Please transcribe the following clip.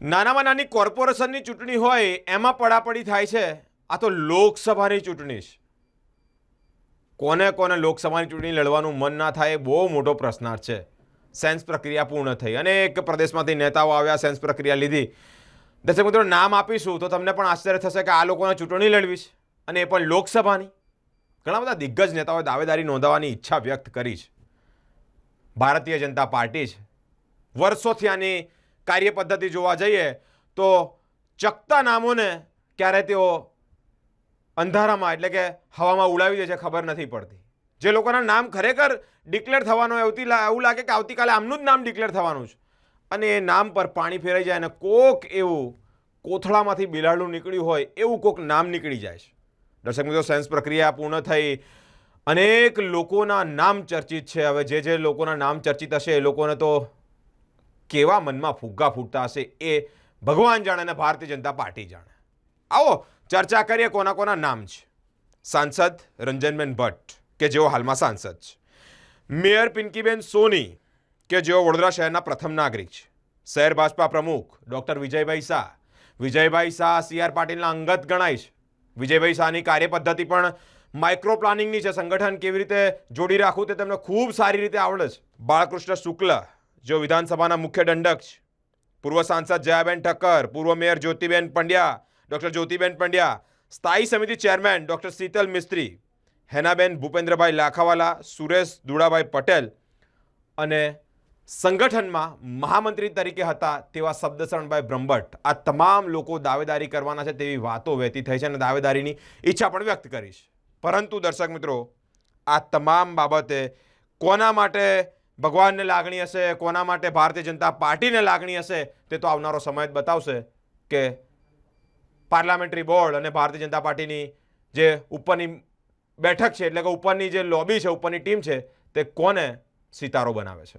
નાનામાં નાની કોર્પોરેશનની ચૂંટણી હોય એમાં પડાપડી થાય છે. આ તો લોકસભાની ચૂંટણી છે. કોને કોને લોકસભાની ચૂંટણી લડવાનું મન ના થાય એ બહુ મોટો પ્રશ્નાર્થ છે. સેન્સ પ્રક્રિયા પૂર્ણ થઈ, અનેક પ્રદેશમાંથી નેતાઓ આવ્યા, સેન્સ પ્રક્રિયા લીધી. દર્શક મિત્રો, નામ આપીશું તો તમને પણ આશ્ચર્ય થશે કે આ લોકોને ચૂંટણી લડવી છે, અને એ પણ લોકસભાની. ઘણા બધા દિગ્ગજ નેતાઓએ દાવેદારી નોંધાવવાની ઈચ્છા વ્યક્ત કરી છે. ભારતીય જનતા પાર્ટી છે. વર્ષોથી આની કાર્ય પદ્ધતિ જોવા જઈએ તો ચકતા નામોને ક્યારે તેઓ અંધારામાં એટલે કે હવામાં ઉડાવી દે છે, ખબર નથી પડતી. જે લોકોના નામ ખરેખર ડિક્લેર થવાનું હોય એવું લાગે કે આવતીકાલે આમનું જ નામ ડિક્લેર થવાનું છે, અને એ નામ પર પાણી ફેરાઈ જાય અને કોક એવું કોથળામાંથી બિલાડું નીકળ્યું હોય એવું કોક નામ નીકળી જાય છે. દર્શક મિત્રો, સેન્સ પ્રક્રિયા પૂર્ણ થઈ, અનેક લોકોના નામ ચર્ચિત છે. હવે જે લોકોના નામ ચર્ચિત હશે એ લોકોને તો કેવા મનમાં ફુગ્ગા ફૂટતા હશે એ ભગવાન જાણે અને ભારતીય જનતા પાર્ટી જાણે. આવો ચર્ચા કરીએ કોના કોના નામ છે. સાંસદ રંજનબેન ભટ્ટ કે જેઓ હાલમાં સાંસદ છે. મેયર પિંકીબેન સોની કે જેઓ વડોદરા શહેરના પ્રથમ નાગરિક છે. શહેર ભાજપા પ્રમુખ ડૉક્ટર વિજયભાઈ શાહ. વિજયભાઈ શાહ CR પાટીલના અંગત ગણાય છે. વિજયભાઈ શાહની કાર્યપદ્ધતિ પણ માઇક્રો પ્લાનિંગની છે. સંગઠન કેવી રીતે જોડી રાખવું તે તેમને ખૂબ સારી રીતે આવડે છે. બાળકૃષ્ણ શુક્લ જેઓ વિધાનસભાના મુખ્ય દંડક છે. પૂર્વ સાંસદ જયાબેન ઠક્કર, પૂર્વ મેયર જ્યોતિબેન પંડ્યા, ડૉક્ટર જ્યોતિબેન પંડ્યા, સ્થાયી સમિતિ ચેરમેન ડૉક્ટર શીતલ મિસ્ત્રી, હેનાબેન ભૂપેન્દ્રભાઈ લાખાવાલા, સુરેશ દુડાભાઈ પટેલ, અને સંગઠનમાં મહામંત્રી તરીકે હતા તેવા શબ્દશરણભાઈ બ્રહ્મભટ્ટ. આ તમામ લોકો દાવેદારી કરવાના છે તેવી વાતો વહેતી થઈ છે અને દાવેદારીની ઈચ્છા પણ વ્યક્ત કરી છે. પરંતુ દર્શક મિત્રો, આ તમામ બાબતે કોના માટે ભગવાનને લાગણી હશે, કોના માટે ભારતીય જનતા પાર્ટીને લાગણી હશે, તે તો આવનારો સમય જ બતાવશે કે પાર્લામેન્ટરી બોર્ડ અને ભારતીય જનતા પાર્ટીની જે ઉપરની બેઠક છે એટલે કે ઉપરની જે લોબી છે, ઉપરની ટીમ છે, તે કોને સિતારો બનાવે છે.